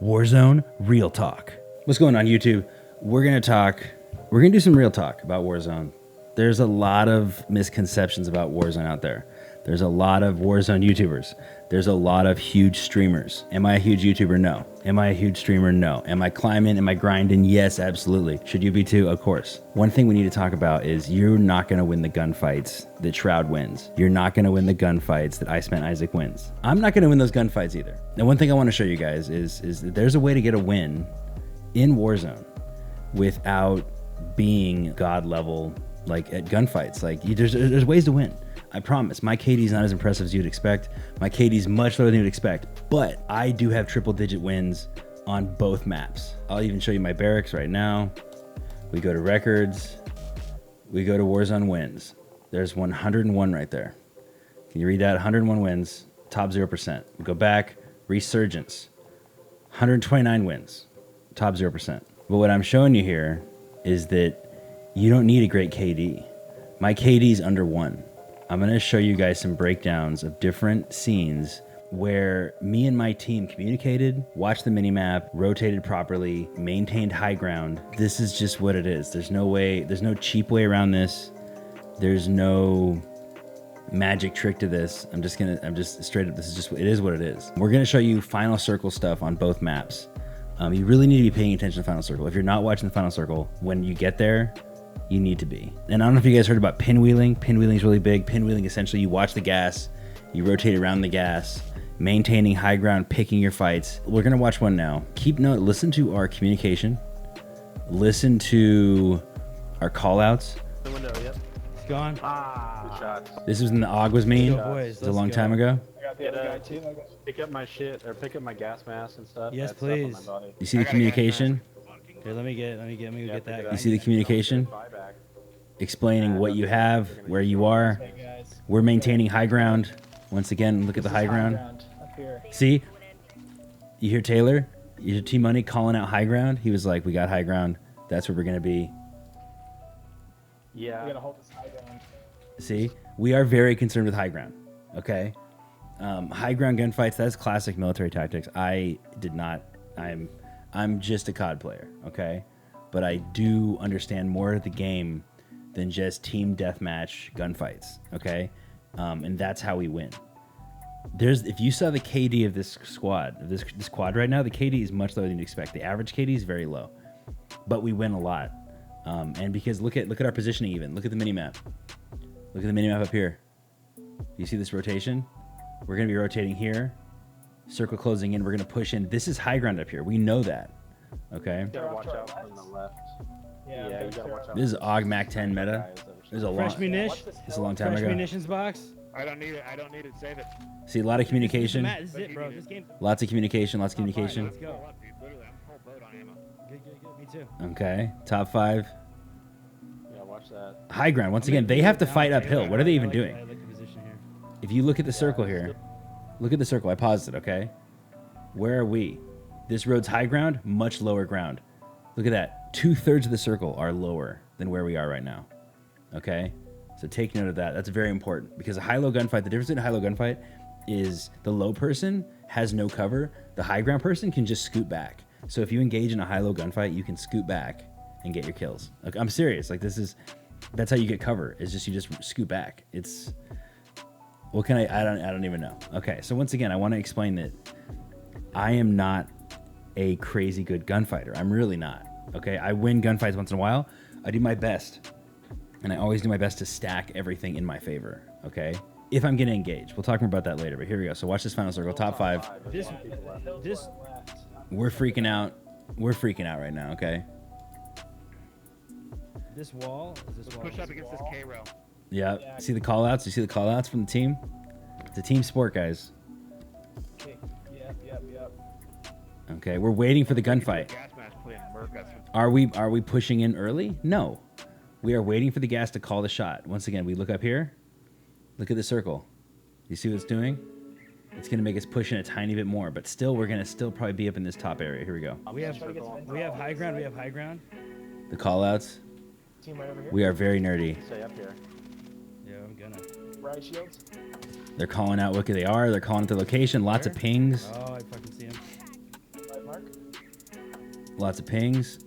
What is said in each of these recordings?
Warzone Real Talk. What's going on, YouTube? We're gonna do some real talk about Warzone. There's a lot of misconceptions about Warzone out there. There's a lot of Warzone YouTubers. There's a lot of huge streamers. Am I a huge YouTuber? No. Am I a huge streamer? No. Am I climbing? Am I grinding? Yes, absolutely. Should you be too? Of course. One thing we need to talk about is you're not going to win the gunfights that Shroud wins. You're not going to win the gunfights that I Spent Isaac wins. I'm not going to win those gunfights either. Now, one thing I want to show you guys is that there's a way to get a win in Warzone without being God level, like at gunfights. Like there's ways to win. I promise. My KD is not as impressive as you'd expect. My KD is much lower than you'd expect, but I do have triple digit wins on both maps. I'll even show you my barracks right now. We go to records. We go to Warzone wins. There's 101 right there. Can you read that? 101 wins, top 0%. We go back, resurgence. 129 wins, top 0%. But what I'm showing you here is that you don't need a great KD. My KD is under 1. I'm going to show you guys some breakdowns of different scenes where me and my team communicated, watched the minimap, rotated properly, maintained high ground. This is just what it is. There's no cheap way around this. There's no magic trick to this. I'm just straight up, it is what it is. We're going to show you final circle stuff on both maps. You really need to be paying attention to Final Circle. If you're not watching the Final Circle, when you get there, you need to be. And I don't know if you guys heard about pinwheeling. Pinwheeling is really big. Pinwheeling, essentially, you watch the gas, you rotate around the gas, maintaining high ground, picking your fights. We're gonna watch one now. Keep note, listen to our communication. Listen to our call outs. The window, yep. It's gone. Good shots. This was in the AUG was mean. Boys, It was a long time ago. I got the other guy too. Pick up my shit, or pick up my gas mask and stuff. Yes, That stuff on please. my body. You see the communication? Here, let me get that. You see the communication? Buyback. Explaining what you have, where you are. We're maintaining high ground. Once again, look at the high ground. Up here. See? You hear Taylor? You hear T-Money calling out high ground? He was like, we got high ground. That's where we're going to be. Yeah. We gotta hold this high ground. See? We are very concerned with high ground. Okay? High ground gunfights, that's classic military tactics. I'm just a COD player, okay? But I do understand more of the game than just team deathmatch gunfights, okay? And that's how we win. If you saw the KD of this squad, of this quad right now, the KD is much lower than you'd expect. The average KD is very low, but we win a lot. And because look at our positioning even. Look at the minimap. Look at the minimap up here. You see this rotation? We're gonna be rotating here. Circle closing in, we're gonna push in. This is high ground up here. We know that, okay? You gotta watch out from the left. Yeah, you gotta watch out. This is AUG Mac 10 meta. This is a long, Fresh munition. this is a long time Fresh ago. munitions box. I don't need it. I don't need it. Save it. See, a lot of communication. Matt, this is it, bro. This game. Lots of communication, lots of communication. Let's go. Up, dude. Literally, I'm full boat on ammo. Good. Me too. Okay, top 5. Yeah, watch that. High ground, once again, they have to fight uphill. What are they even I doing? like the position here. If you look at the circle here, look at the circle. I paused it, okay? Where are we? This road's high ground, much lower ground. Look at that. 2/3 of the circle are lower than where we are right now, okay? So take note of that. That's very important because a high-low gunfight, the difference in a high-low gunfight is the low person has no cover. The high ground person can just scoot back. So if you engage in a high-low gunfight, you can scoot back and get your kills. Like, I'm serious. Like, that's how you get cover. It's just you just scoot back. It's what can I don't even know. Okay, so once again, I want to explain that I am not a crazy good gunfighter. I'm really not. Okay, I win gunfights once in a while. I do my best, and I always do my best to stack everything in my favor. Okay, if I'm getting engaged, we'll talk more about that later. But here we go. So watch this final circle, top 5. This. We're freaking out. We're freaking out right now. Okay. This wall. Is this wall? Push up against this K row. Yeah. See the call outs? You see the call outs from the team? It's a team sport, guys. Yep. Okay, we're waiting for the gunfight. Gas mask playing Merc. That's Are we pushing in early? No. We are waiting for the gas to call the shot. Once again, we look up here. Look at the circle. You see what it's doing? It's going to make us push in a tiny bit more, but still, we're going to still probably be up in this top area. Here we go. We have high ground. We have high ground. The call outs. Team right over here. We are very nerdy. Stay up here. Yeah, I'm gonna. Riot shields. They're calling out what they are. They're calling out the location. Lots of pings. Oh, I fucking see him. My Mark. Lots of pings.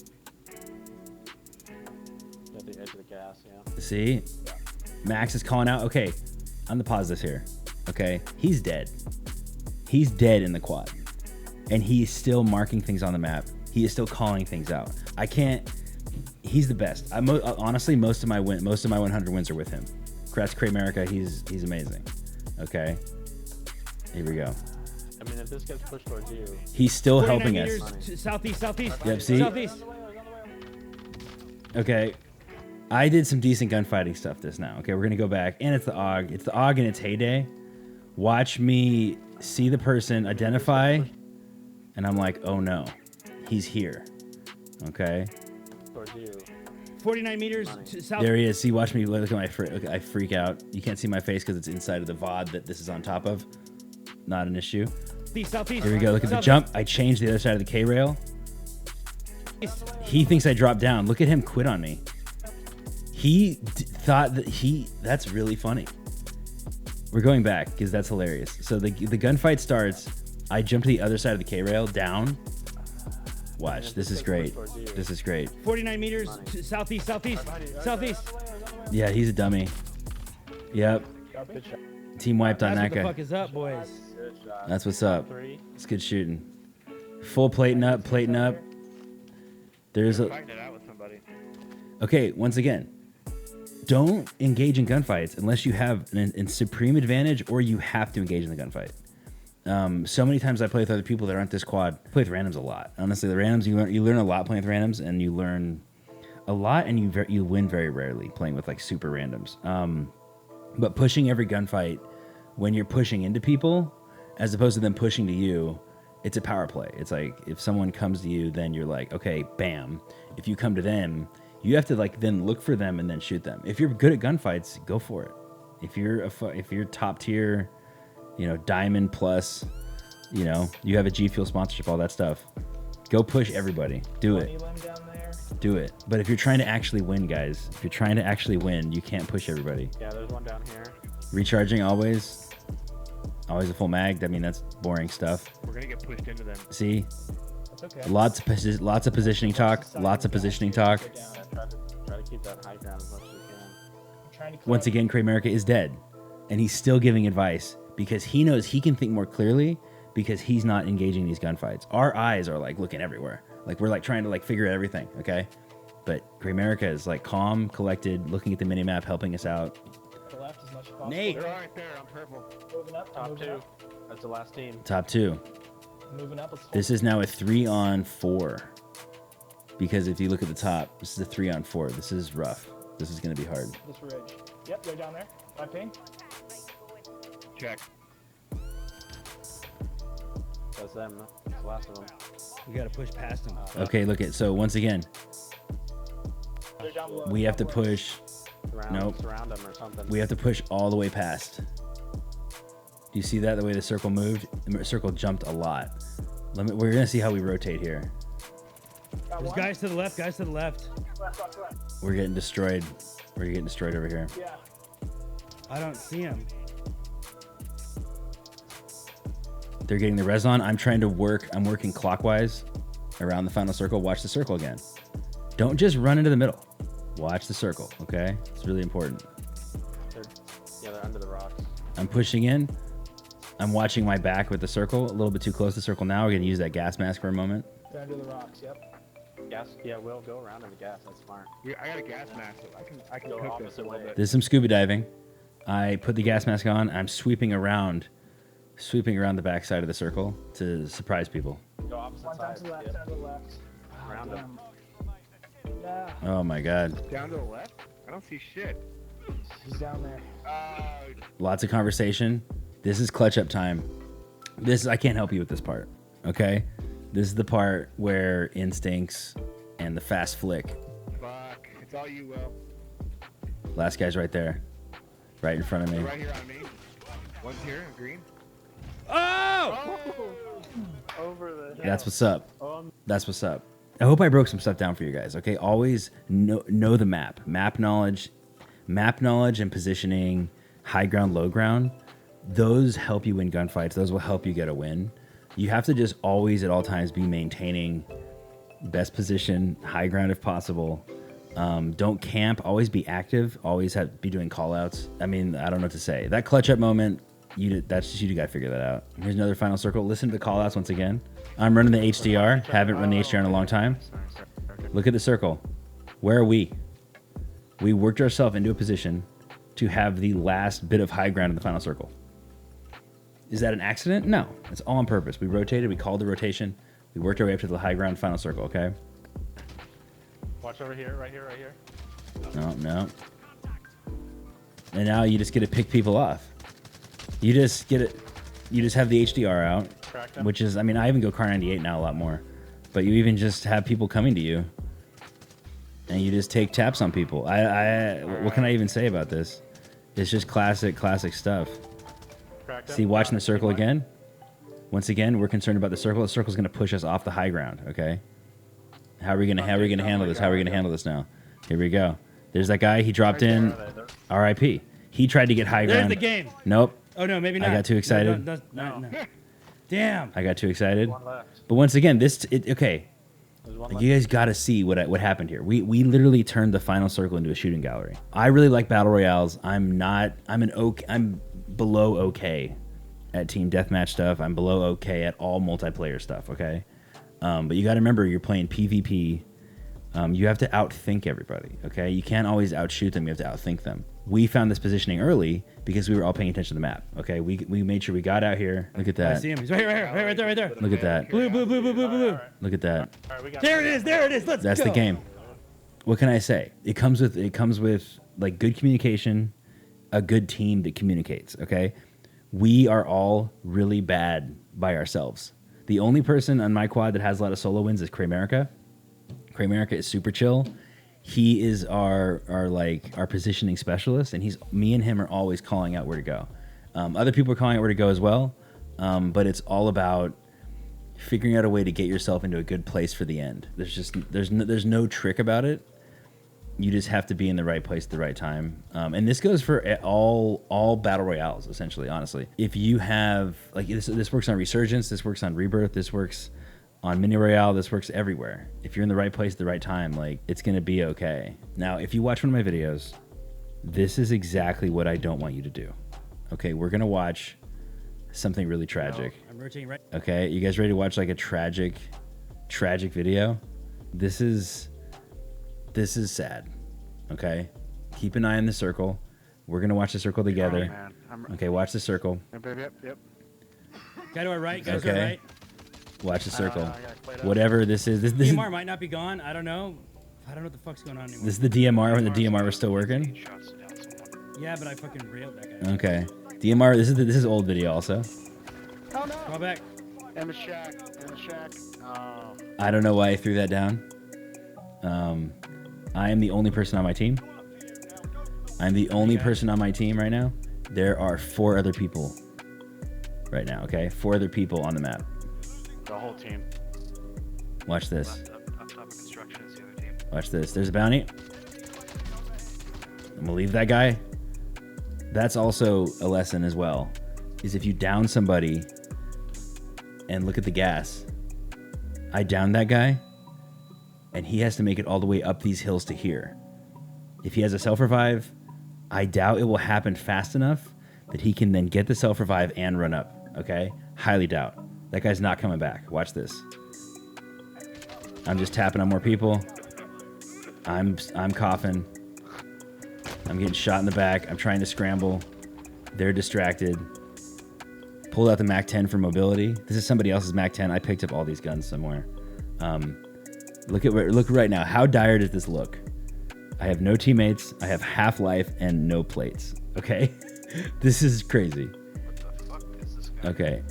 At the edge of the gas, yeah. See? Max is calling out. Okay, I'm gonna pause this here. Okay, he's dead. He's dead in the quad. And he's still marking things on the map. He is still calling things out. I can't. He's the best. Honestly, most of my 100 wins are with him. Congrats, Cray-America. He's amazing. Okay, here we go. I mean, if this gets pushed towards you, He's still 49 helping meters us. to southeast, southeast. Yep, see? Southeast. Okay, I did some decent gunfighting stuff this now. Okay, we're gonna go back, and it's the AUG. It's the AUG in its heyday. Watch me see the person, identify, and I'm like, oh no, he's here. Okay, towards you. 49 meters to south. there he is. See, watch me look at my look, I freak out. You can't see my face because it's inside of the VOD that this is on top of. Not an issue. Southeast. Here we go. Look at the jump. I changed the other side of the K rail. He thinks I dropped down. Look at him quit on me. He thought that that's really funny. We're going back because that's hilarious. So the gunfight starts. I jump to the other side of the K rail down. Watch. This is great. This is great. 49 meters to southeast, southeast, southeast. Yeah, he's a dummy. Yep. Good shot. Team wiped on That's that what the guy. fuck is up, boys. Good shot. That's what's up. 3. It's good shooting. Full plating up, plating up. There's a. Fighting it out with somebody. Okay, once again, don't engage in gunfights unless you have an supreme advantage or you have to engage in the gunfight. So many times I play with other people that aren't this quad. I play with randoms a lot. Honestly, the randoms you learn a lot playing with randoms, and you learn a lot, and you win very rarely playing with like super randoms. But pushing every gunfight when you're pushing into people, as opposed to them pushing to you, it's a power play. It's like if someone comes to you, then you're like, okay, bam. If you come to them, you have to like then look for them and then shoot them. If you're good at gunfights, go for it. If you're top tier, Diamond plus, you have a G Fuel sponsorship, all that stuff. Go push everybody. Do it. Elim down there. Do it. But if you're trying to actually win, guys, if you're trying to actually win, you can't push everybody. Yeah, there's one down here. Recharging always. Always a full mag. I mean, that's boring stuff. We're gonna get pushed into them. See? That's okay. Lots of positioning talk. Lots of positioning talk. Try to keep that high ground as much as you can. I'm trying to Once again, Cray-America is dead. And he's still giving advice because he knows he can think more clearly because he's not engaging these gunfights. Our eyes are like looking everywhere. Like we're like trying to like figure out everything, okay? But Cray-America is like calm, collected, looking at the minimap, helping us out. the left as much as possible. Nate. They're right there on purple. Moving up. Top moving 2. Up, That's the last team. Top 2. moving up. Let's hold This is now a 3-on-4. Because if you look at the top, this is a 3-on-4. This is rough. This is going to be hard. this ridge. Yep, they're down there. My ping. Check. That's them. That's the last of them. We gotta push past him. Okay, look at so once again, They're down below. we have to push. Nope. Surround them or something. We have to push all the way past. Do you see that? The way the circle moved? The circle jumped a lot. We're gonna see how we rotate here. Got There's one. guys to the left, guys to the left. Left. We're getting destroyed. We're getting destroyed over here. Yeah. I don't see him. They're getting the res on. I'm trying to work. I'm working clockwise around the final circle. Watch the circle again. Don't just run into the middle. Watch the circle, okay? It's really important. They're under the rocks. I'm pushing in. I'm watching my back with the circle. A little bit too close to the circle now. We're going to use that gas mask for a moment. They're under the rocks. Yep. Gas. Yeah, we'll go around in the gas. That's smart. I got a gas mask. So I can Go cook this a opposite little way. bit. There's some scuba diving. I put the gas mask on. I'm sweeping around the back side of the circle to surprise people. Go opposite One time sides. to the left. Yep. Down to the left. Around them. Yeah. Oh my God. Down to the left? I don't see shit. He's down there. Lots of conversation. This is clutch up time. I can't help you with this part. Okay? This is the part where instincts and the fast flick. Fuck. It's all you, Will. Last guy's right there. Right in front of They're me. right here on me. One's here in green. Oh! Over the hill. That's what's up. That's what's up. I hope I broke some stuff down for you guys. Okay, always know the map. Map knowledge and positioning, high ground, low ground. Those help you win gunfights. Those will help you get a win. You have to just always at all times be maintaining best position, high ground if possible. Don't camp. Always be active. Always be doing call outs. I mean, I don't know what to say. That clutch up moment, that's just you got to figure that out. Here's another final circle. Listen to the call outs once again. I'm running the HDR. Haven't run the HDR in a long time. Look at the circle. Where are we? We worked ourselves into a position to have the last bit of high ground in the final circle. Is that an accident? No. It's all on purpose. We rotated. We called the rotation. We worked our way up to the high ground final circle, okay? Watch over here, right here, right here. No. And now you just get to pick people off. You just have the HDR out, Cracked him. which is, I mean, I even go Car 98 now a lot more. But you even just have people coming to you. And you just take taps on people. What can I even say about this? It's just classic stuff. Cracked him. See, watching the circle again. Once again, we're concerned about the circle. The circle's going to push us off the high ground, okay? How are we going to handle this? How are we going to handle this now? Here we go. There's that guy. He dropped in. RIP. He tried to get high There's ground. the game. Nope. Oh no, maybe not. I got too excited. No. Damn. I got too excited. One left. But once again, okay. There's one Like, left. you guys got to see what happened here. We literally turned the final circle into a shooting gallery. I really like battle royales. I'm below okay at team deathmatch stuff. I'm below okay at all multiplayer stuff. Okay, but you got to remember you're playing PvP. You have to outthink everybody. Okay, you can't always outshoot them. You have to outthink them. We found this positioning early because we were all paying attention to the map. Okay, we made sure we got out here. Look at I that. see him. He's right here. Right there. Look at that. Blue. Look at that. All right, we got There it is. Let's That's go. the game. What can I say? It comes with like good communication, a good team that communicates, okay? We are all really bad by ourselves. The only person on my quad that has a lot of solo wins is Craymerica. Craymerica is super chill. He is our positioning specialist, and me and him are always calling out where to go. Other people are calling out where to go as well, but it's all about figuring out a way to get yourself into a good place for the end. There's no trick about it. You just have to be in the right place at the right time. And this goes for all battle royales, essentially, honestly. If you have, like, this works on Resurgence, this works on Rebirth, this works on Mini Royale, this works everywhere. If you're in the right place at the right time, like, it's going to be okay. Now, if you watch one of my videos, this is exactly what I don't want you to do. Okay, we're going to watch something really tragic. I'm rotating right. Okay, you guys ready to watch like a tragic video? This is sad. Okay, keep an eye on the circle. We're gonna watch the circle together. Man. Okay, watch the circle. Yep. Guy to our right. Guys to our Okay. right. Watch the circle. I got played up. Whatever this is, this is DMR might not be gone. I don't know. I don't know what the fuck's going on anymore. this is the DMR when the DMR was still working. Yeah, but I fucking railed that guy. Okay, DMR. This is old video also. Oh no! Call back. In the shack. Oh. I don't know why I threw that down. I am the only person on my team. I'm the only person on my team right now. There are 4 other people right now, okay? 4 other people on the map. The whole team. Watch this. Up top of construction is the other team. Watch this. There's a bounty. I'm gonna leave that guy. That's also a lesson as well, is if you down somebody and look at the gas. I downed that guy, and he has to make it all the way up these hills to here. If he has a self-revive, I doubt it will happen fast enough that he can then get the self-revive and run up, okay? Highly doubt. That guy's not coming back. Watch this. I'm just tapping on more people. I'm coughing. I'm getting shot in the back. I'm trying to scramble. They're distracted. Pulled out the MAC-10 for mobility. This is somebody else's MAC-10. I picked up all these guns somewhere. Look right now. How dire does this look? I have no teammates. I have half life and no plates. Okay, this is crazy. What the fuck is this guy? Okay,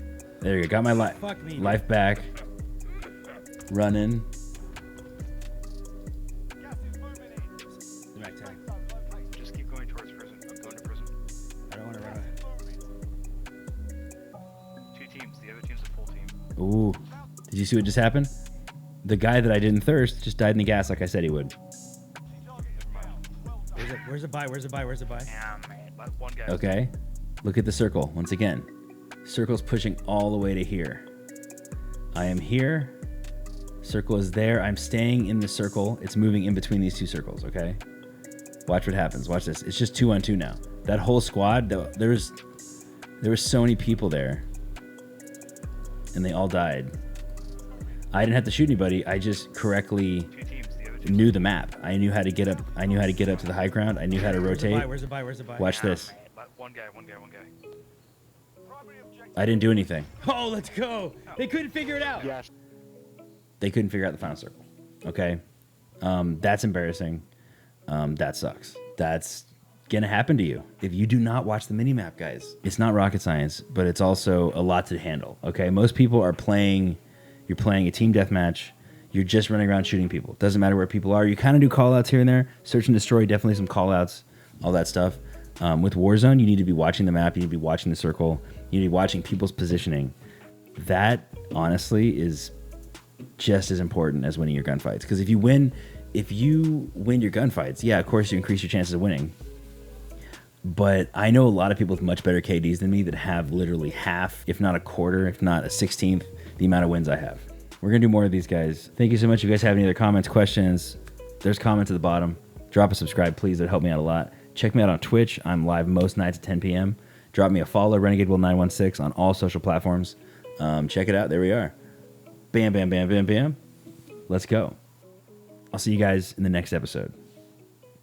there you go. Got my Fuck me. life back. Running. Back 10. Just keep going towards prison. I'm going to prison. I don't want to run away. 2 teams. The other team's a full team. Ooh, did you see what just happened? The guy that I didn't thirst just died in the gas like I said he would. Where's the buy? Damn, man. But one guy. Okay, look at the circle once again. Circle's pushing all the way to here. I am here. Circle is there. I'm staying in the circle. It's moving in between these two circles, okay? Watch what happens. Watch this. It's just 2-on-2 now. That whole squad, there were so many people there. And they all died. I didn't have to shoot anybody. I just correctly Two teams, the other teams. knew the map. I knew how to get up. I knew how to get up to the high ground. I knew how to Where's the buy? rotate. Where's the buy? Where's the buy? Watch this. But one guy. I didn't do anything. Oh, let's go. They couldn't figure it out. Yes. They couldn't figure out the final circle. Okay, that's embarrassing. That sucks. That's gonna happen to you if you do not watch the mini map, guys. It's not rocket science, but it's also a lot to handle. Okay, most people are playing. You're playing a team deathmatch. You're just running around shooting people. Doesn't matter where people are. You kind of do call outs here and there. Search and destroy, definitely some call outs, all that stuff. With Warzone, you need to be watching the map. You need to be watching the circle. You need to be watching people's positioning. That, honestly, is just as important as winning your gunfights. Because if you win your gunfights, yeah, of course you increase your chances of winning. But I know a lot of people with much better KDs than me that have literally half, if not a quarter, if not a 16th, the amount of wins I have. We're going to do more of these, guys. Thank you so much. If you guys have any other comments, questions, there's comments at the bottom. Drop a subscribe, please. That'd help me out a lot. Check me out on Twitch. I'm live most nights at 10 p.m. Drop me a follow, RenegadeWill916 on all social platforms. Check it out. There we are. Bam, bam, bam, bam, bam. Let's go. I'll see you guys in the next episode.